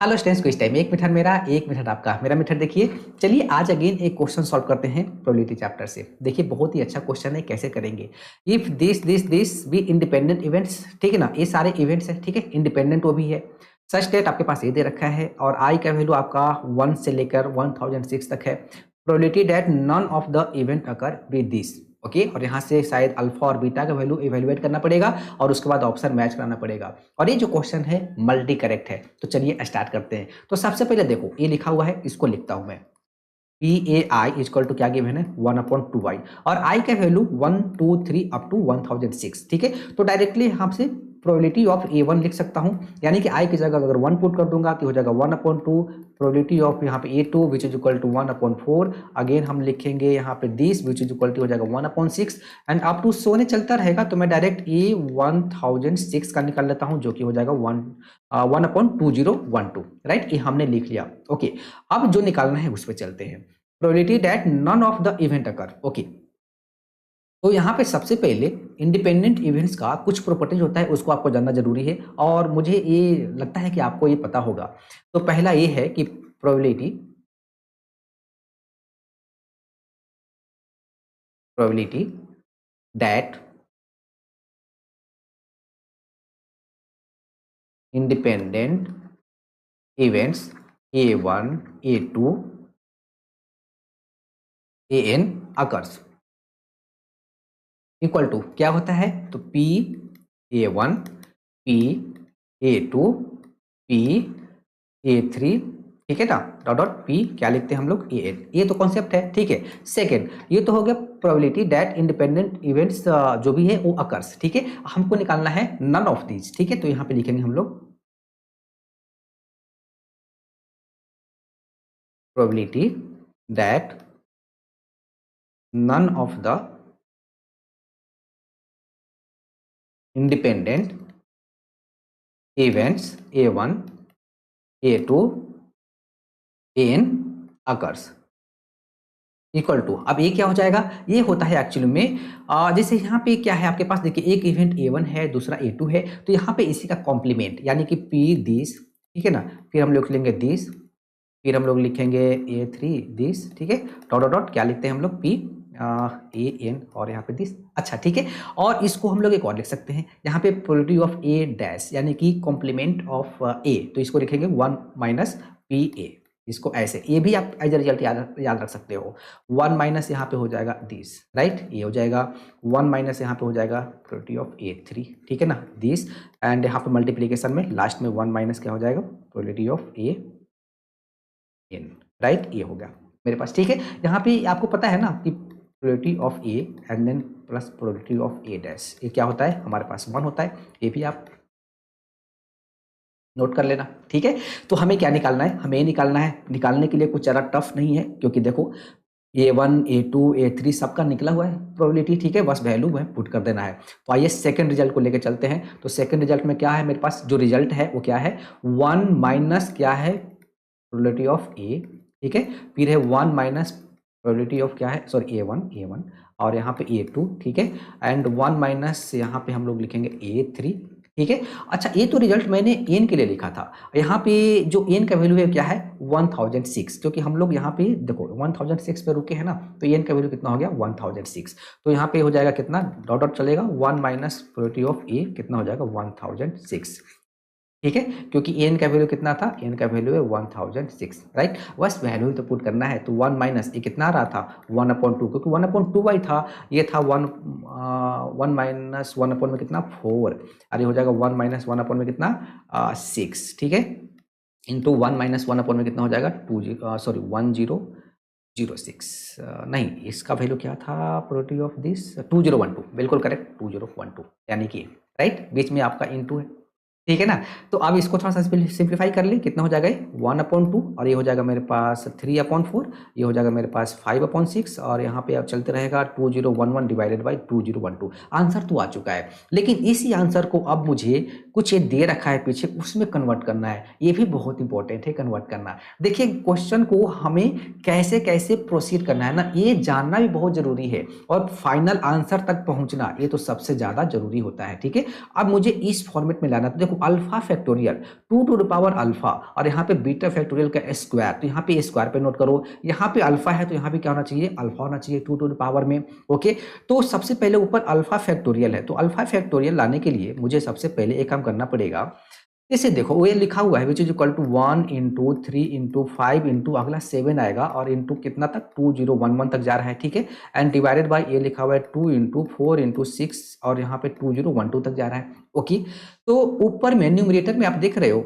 Hello students, quiz time. एक method मेरा, एक मेथड आपका। मेरा मेथड देखिए। चलिए आज अगेन एक क्वेश्चन सॉल्व करते हैं प्रोबेबिलिटी चैप्टर से। देखिए बहुत ही अच्छा क्वेश्चन है, कैसे करेंगे। If this be independent events, ठीक है ना, ये सारे इवेंट्स हैं, ठीक है, इंडिपेंडेंट वो भी है। सच डेट आपके पास ये दे रखा है और आई का वैल्यू आपका 1 से लेकर 1006 तक है। Probability that none of the event occur with this, okay. और यहाँ से शायद अल्फा और बीटा का वैल्यू इवेल्युएट करना पड़ेगा और उसके बाद ऑप्शन मैच कराना पड़ेगा। और ये जो क्वेश्चन है मल्टी करेक्ट है। तो चलिए स्टार्ट करते हैं। तो सबसे पहले देखो, ये लिखा हुआ है, इसको लिखता हूं मैं। P A I is equal to क्या गिवन है, 1/2 आई। और आई का वैल्यू 1 2 3 अप टू 1006, ठीक है। तो डायरेक्टली यहाँ से प्रोबेबिलिटी ऑफ A1 लिख सकता हूँ, यानी कि आई की जगह अगर 1 पुट कर दूंगा तो हो जाएगा 1/2। प्रोबेबिलिटी ऑफ यहाँ पे A2 which is equal to 1/4। Again हम लिखेंगे यहाँ पे this which is equal to हो जाएगा 1/6 एंड अप टू सोने चलता रहेगा। तो मैं डायरेक्ट A1006 का निकाल लेता हूँ, जो कि हो जाएगा 1/2012, राइट। ये हमने लिख लिया, ओके। अब जो निकालना है उस पर चलते हैं। Probability that none of the event occur, okay. तो यहाँ पे सबसे पहले इंडिपेंडेंट इवेंट्स का कुछ प्रॉपर्टीज होता है, उसको आपको जानना जरूरी है और मुझे ये लगता है कि आपको ये पता होगा। तो पहला ये है कि probability that independent events A1 A2 AN occurs equal to क्या होता है, तो P A1 P A2 P A3, ठीक है ना, डॉट डॉट P क्या लिखते हैं हम लोग, AN। ये तो कॉन्सेप्ट है, ठीक है। सेकंड, ये तो हो गया प्रोबेबिलिटी दैट इंडिपेंडेंट इवेंट्स जो भी है वो अकर्स, ठीक है। हमको निकालना है नन ऑफ दीज, ठीक है। तो यहाँ पे लिखेंगे हम लोग probability that none of the independent events A1 A2 AN occurs equal to, अब ये क्या हो जाएगा, ये होता है एक्चुअली में जैसे यहाँ पे क्या है आपके पास, देखिए एक इवेंट A1 है, दूसरा A2 है, तो यहाँ पे इसी का कॉम्प्लीमेंट यानी कि P दिस, ठीक है ना। फिर हम लोग लिखेंगे दिस, फिर हम लोग लिखेंगे A3 दिस, ठीक है। डॉट डॉट डॉट क्या लिखते हैं हम लोग, P AN और यहाँ पे दिस, अच्छा ठीक है। और इसको हम लोग एक और लिख सकते हैं, यहाँ पे प्रोबेबिलिटी ऑफ A डैश यानी कि कॉम्प्लीमेंट ऑफ A, तो इसको लिखेंगे 1 माइनस PA। इसको ऐसे, ये भी आप एज रिजल्ट याद रख सकते हो। 1 माइनस यहाँ पे हो जाएगा दिस, राइट, ये हो जाएगा 1 माइनस यहाँ पे हो जाएगा प्रोबेबिलिटी ऑफ A3, ठीक है ना, दिस। एंड यहाँ पे मल्टीप्लीकेशन में लास्ट में 1 माइनस क्या हो जाएगा, प्रोबेबिलिटी ऑफ AN, राइट, ये हो गया मेरे पास, ठीक है। यहाँ पे आपको पता है ना कि probability of A and then plus probability of A dash, ये क्या होता है हमारे पास 1 होता है। ये भी आप नोट कर लेना, ठीक है। तो हमें क्या निकालना है, हमें निकालना है, निकालने के लिए कुछ ज़्यादा टफ नहीं है, क्योंकि देखो A1 A2 A3 सबका निकला हुआ है प्रोबेबिलिटी, ठीक है। बस वैल्यू में पुट कर देना है। तो आइए सेकंड रिजल्ट को लेकर चलते हैं। तो सेकंड रिजल्ट में क्या है मेरे पास, जो रिजल्ट है वो क्या है, 1 माइनस क्या है प्रोबेबिलिटी ऑफ A, ठीक है। फिर है 1 माइनस प्रोबेबिलिटी ऑफ क्या है, सॉरी A1 और यहाँ पे A2, ठीक है। एंड 1 माइनस यहाँ पे हम लोग लिखेंगे A3, ठीक है। अच्छा, ये तो रिजल्ट मैंने एन के लिए लिखा था। यहाँ पे जो एन का वैल्यू है क्या है 1006, क्योंकि हम लोग यहाँ पे देखो 1006 पे रुके हैं ना, तो एन का वैल्यू कितना हो गया 1006। तो यहाँ पे हो जाएगा कितना, डॉट डॉट चलेगा, 1 माइनस प्रोबेबिलिटी ऑफ ए कितना हो जाएगा 1006, ठीक है। क्योंकि एन का वैल्यू कितना था, एन का वैल्यू है 1006, राइट। बस वैल्यू तो पुट करना है। तो 1 माइनस ये कितना आ रहा था 1/2, क्योंकि 1/2 था, ये था 1 माइनस 1 में कितना 4, अरे हो जाएगा 1 माइनस 1 में कितना 6, ठीक है। इंटू 1 माइनस 1 में कितना हो जाएगा 1006, नहीं इसका वैल्यू क्या था, प्रोबेबिलिटी ऑफ दिस 2012, बिल्कुल करेक्ट 2012, यानी कि राइट, बीच में आपका इंटू है, ठीक है ना। तो अब इसको थोड़ा सा सिंप्लीफाई कर ले, कितना हो जाएगा 1/2 और ये हो जाएगा मेरे पास 3/4, ये हो जाएगा मेरे पास 5/6 और यहाँ पे अब चलते रहेगा 2011 डिवाइडेड बाई 2012। आंसर तो आ चुका है, लेकिन इसी आंसर को अब मुझे कुछ ये दे रखा है पीछे, उसमें कन्वर्ट करना है। ये भी बहुत इंपॉर्टेंट है कन्वर्ट करना। देखिए क्वेश्चन को हमें कैसे कैसे प्रोसीड करना है ना, ये जानना भी बहुत जरूरी है, और फाइनल आंसर तक पहुंचना ये तो सबसे ज्यादा जरूरी होता है। ठीक है, अब मुझे इस फॉर्मेट में लाना, तो देखो alpha factorial 2 to the power alpha, और यहाँ पे बीटा फैक्टोरियल का स्क्वायर, तो यहाँ पे स्क्वायर पे नोट करो, यहाँ पे अल्फा है तो यहाँ पे क्या होना चाहिए, अल्फा होना चाहिए 2 टू द पावर में। ओके, तो सबसे पहले ऊपर अल्फा फैक्टोरियल है, तो अल्फा फैक्टोरियल लाने के लिए मुझे सबसे पहले एक काम करना पड़ेगा। जैसे देखो वो ये लिखा हुआ है which is equal to 1 into 3 into 5 into अगला 7 आएगा, और इंटू कितना तक 2011 तक जा रहा है। ठीक है, एंड डिवाइडेड बाय ये लिखा हुआ है 2 इंटू 4 इंटू 6, और यहाँ पे 2012 तक जा रहा है। ओके, तो ऊपर में न्यूमरेटर में आप देख रहे हो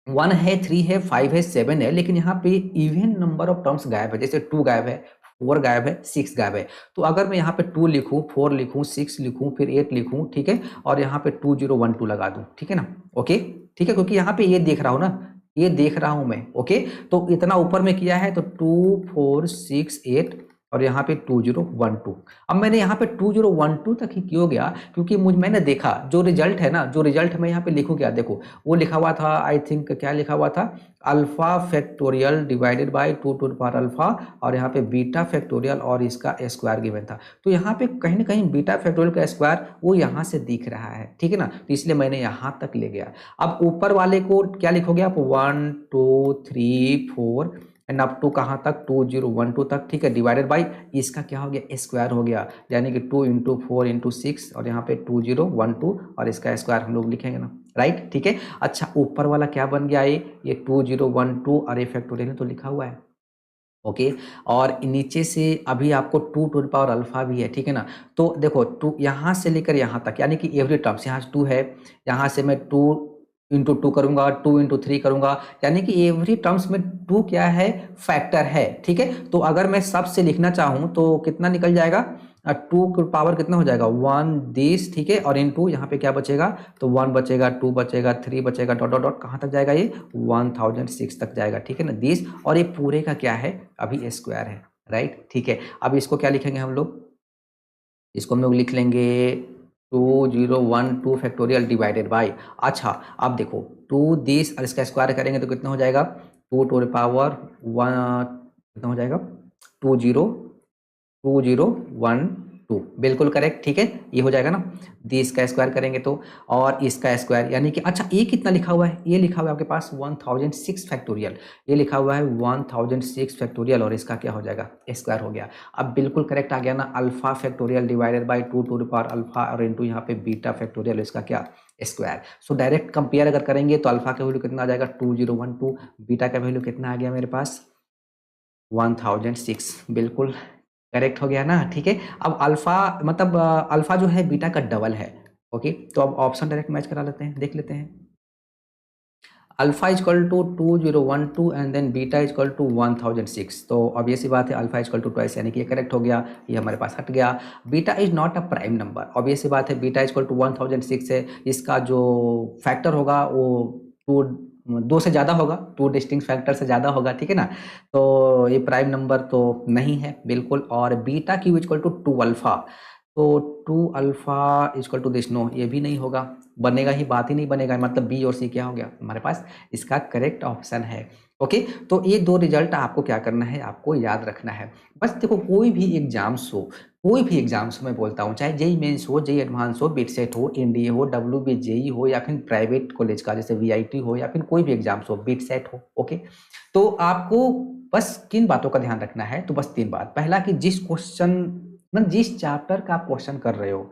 1 है, 3 है, 5 है, 7 है, लेकिन यहाँ पे इवन नंबर ऑफ टर्म्स गायब है। जैसे 2 गायब है, 4 गायब है, 6 गायब है। तो अगर मैं यहाँ पे 2 लिखूं, 4 लिखूं, 6 लिखूं, फिर 8 लिखूं, ठीक है, और यहाँ पे 2012 लगा दूं, ठीक है ना। ओके, ठीक है, क्योंकि यहाँ पे ये देख रहा हूं ना, ये देख रहा हूं मैं। ओके, तो इतना ऊपर में किया है तो 2 4 6 8, और यहाँ पे 2012। अब मैंने यहाँ पे 2012 तक ही क्यों गया, क्योंकि मैंने देखा जो रिजल्ट है ना, जो रिजल्ट मैं यहाँ पे लिखूँ क्या, देखो वो लिखा हुआ था, आई थिंक क्या लिखा हुआ था, alpha factorial divided by 2 to the power alpha, और यहाँ पे बीटा फैक्टोरियल और इसका स्क्वायर गिवन था। तो यहाँ पे कहीं ना कहीं बीटा फैक्टोरियल का स्क्वायर वो यहाँ से दिख रहा है, ठीक है ना, तो इसलिए मैंने यहाँ तक ले गया। अब ऊपर वाले को क्या लिखोगे आप, 1 2 3 4 एंड अप टू कहाँ तक, 2012 तक। ठीक है, डिवाइडेड बाई इसका क्या हो गया, स्क्वायर हो गया, यानी कि 2 इंटू 4 इंटू 6, और यहाँ पे 2012, और इसका स्क्वायर हम लोग लिखेंगे ना, राइट। ठीक है, अच्छा ऊपर वाला क्या बन गया, ये 2012, और ये फैक्टोरियल तो लिखा हुआ है। ओके, और नीचे से अभी आपको 2 टू द पावर अल्फा भी है, ठीक है ना। तो देखो 2 यहाँ से लेकर यहाँ तक, यानी कि एवरी टर्म्स, यहाँ 2 है, यहाँ से मैं 2 इंटू 2 करूंगा, 2 इंटू 3 करूंगा, यानी कि एवरी टर्म्स में 2 क्या है, फैक्टर है। ठीक है, तो अगर मैं सब से लिखना चाहूँ तो कितना निकल जाएगा, 2 का पावर कितना हो जाएगा, 1 दिस, ठीक है, और इंटू यहाँ पे क्या बचेगा, तो 1 बचेगा, 2 बचेगा, 3 बचेगा, डॉट डॉट डॉट कहाँ तक जाएगा, ये 1006 तक जाएगा, ठीक है ना, दिस, और ये पूरे का क्या है, अभी स्क्वायर है, राइट। ठीक है, अब इसको क्या लिखेंगे हम लोग, इसको हम लोग लिख लेंगे 2012 फैक्टोरियल डिवाइडेड बाई, अच्छा अब देखो 2 दिस, और इसका स्क्वायर करेंगे तो कितना हो जाएगा, 2 टू द पावर 1, कितना हो जाएगा, 2012, बिल्कुल करेक्ट। ठीक है, ये हो जाएगा ना, दिस का स्क्वायर करेंगे तो, और इसका स्क्वायर, यानी कि अच्छा ये कितना लिखा हुआ है, ये लिखा हुआ है आपके पास 1006 फैक्टोरियल, ये लिखा हुआ है 1006 फैक्टोरियल, और इसका क्या हो जाएगा, स्क्वायर हो गया। अब बिल्कुल करेक्ट आ गया ना, alpha factorial divided by 2 to the power alpha, और इंटू यहाँ पे बीटा फैक्टोरियल, इसका क्या, स्क्वायर। सो डायरेक्ट कंपेयर अगर करेंगे तो अल्फा का वैल्यू कितना आ जाएगा 2012, बीटा का वैल्यू कितना आ गया मेरे पास 1006, बिल्कुल करेक्ट हो गया ना। ठीक है, अब अल्फा मतलब अल्फा जो है बीटा का डबल है। ओके, तो अब ऑप्शन डायरेक्ट मैच करा लेते हैं, देख लेते हैं। Alpha is equal to 2012 and then beta is equal to 1006, तो अब ये सी बात है, अल्फा इजकल टू ट्वाइस, यानी कि ये करेक्ट हो गया, ये हमारे पास हट गया। Beta is not a prime number, अब ये सी बात है, बीटा इजकल टू 1006 है, इसका जो फैक्टर होगा वो 2 से ज़्यादा होगा, 2 डिस्टिंक्ट फैक्टर से ज़्यादा होगा, ठीक है ना, तो ये प्राइम नंबर तो नहीं है बिल्कुल। और beta Q is equal to 2 alpha, तो 2 alpha is equal to this, no ये भी नहीं होगा, बनेगा ही, बात ही नहीं बनेगा, मतलब बी और सी क्या हो गया हमारे पास, इसका करेक्ट ऑप्शन है। ओके, तो ये 2 रिजल्ट आपको क्या करना है, आपको याद रखना है। बस देखो कोई भी एग्जाम्स हो, कोई भी एग्जाम्स हो, मैं बोलता हूँ, चाहे जेई मेंस हो, जेई एडवांस हो, बिटसेट हो, एनडीए हो, डब्ल्यूबीजेई हो, या फिर प्राइवेट कॉलेज का जैसे वीआईटी हो, या फिर कोई भी एग्जाम्स हो, बिटसेट हो। ओके, तो आपको बस किन बातों का ध्यान रखना है, तो बस 3 बात। पहला कि जिस क्वेश्चन मतलब जिस चैप्टर का आप क्वेश्चन कर रहे हो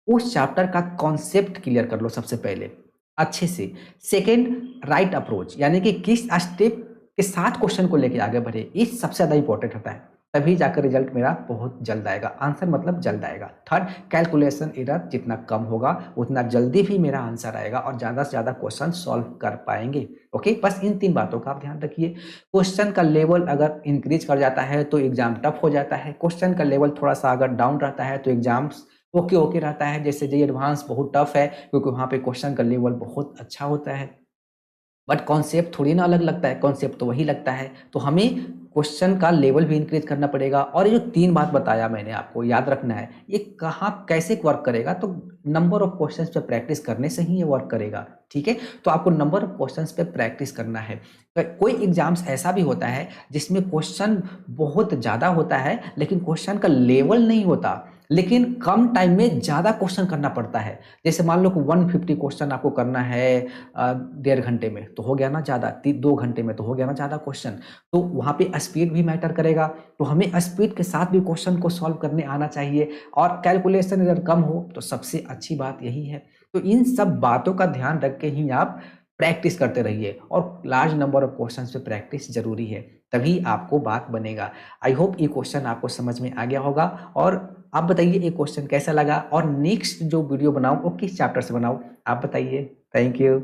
उस चैप्टर का कॉन्सेप्ट क्लियर कर लो सबसे पहले अच्छे से। सेकंड, राइट अप्रोच, यानी कि किस स्टेप के साथ क्वेश्चन को लेके आगे बढ़े, ये सबसे ज्यादा इंपॉर्टेंट होता है, तभी जाकर रिजल्ट मेरा बहुत जल्द आएगा, आंसर मतलब जल्द आएगा। थर्ड, कैलकुलेशन एरर जितना कम होगा उतना जल्दी भी मेरा आंसर आएगा और ज्यादा से ज्यादा क्वेश्चन सॉल्व कर पाएंगे। ओके, बस इन 3 बातों का आप ध्यान रखिए। क्वेश्चन का लेवल अगर इंक्रीज कर जाता है तो एग्जाम टफ हो जाता है, क्वेश्चन का लेवल थोड़ा सा अगर डाउन रहता है तो एग्जाम्स ओके ओके रहता है। जैसे जेईई एडवांस बहुत टफ है क्योंकि वहाँ पे क्वेश्चन का लेवल बहुत अच्छा होता है, बट कॉन्सेप्ट थोड़ी ना अलग लगता है, कॉन्सेप्ट तो वही लगता है। तो हमें क्वेश्चन का लेवल भी इंक्रीज करना पड़ेगा। और ये जो 3 बात बताया मैंने आपको याद रखना है, ये कहाँ कैसे वर्क करेगा, तो नंबर ऑफ क्वेश्चंस पे प्रैक्टिस करने से ही ये वर्क करेगा, ठीक है। तो आपको नंबर ऑफ क्वेश्चंस पे प्रैक्टिस करना है। कोई एग्जाम्स ऐसा भी होता है जिसमें क्वेश्चन बहुत ज़्यादा होता है लेकिन क्वेश्चन का लेवल नहीं होता, लेकिन कम टाइम में ज़्यादा क्वेश्चन करना पड़ता है। जैसे मान लो कि 150 क्वेश्चन आपको करना है 1.5 घंटे में, तो हो गया ना ज़्यादा, 2 घंटे में तो हो गया ना ज़्यादा क्वेश्चन। तो वहाँ पे स्पीड भी मैटर करेगा, तो हमें स्पीड के साथ भी क्वेश्चन को सॉल्व करने आना चाहिए। और कैलकुलेशन अगर कम हो तो सबसे अच्छी बात यही है। तो इन सब बातों का ध्यान रख के ही आप प्रैक्टिस करते रहिए, और लार्ज नंबर ऑफ क्वेश्चंस पे प्रैक्टिस जरूरी है, तभी आपको बात बनेगा। आई होप ये क्वेश्चन आपको समझ में आ गया होगा। और आप बताइए ये क्वेश्चन कैसा लगा, और नेक्स्ट जो वीडियो बनाऊं वो किस चैप्टर से बनाऊं, आप बताइए। Thank you.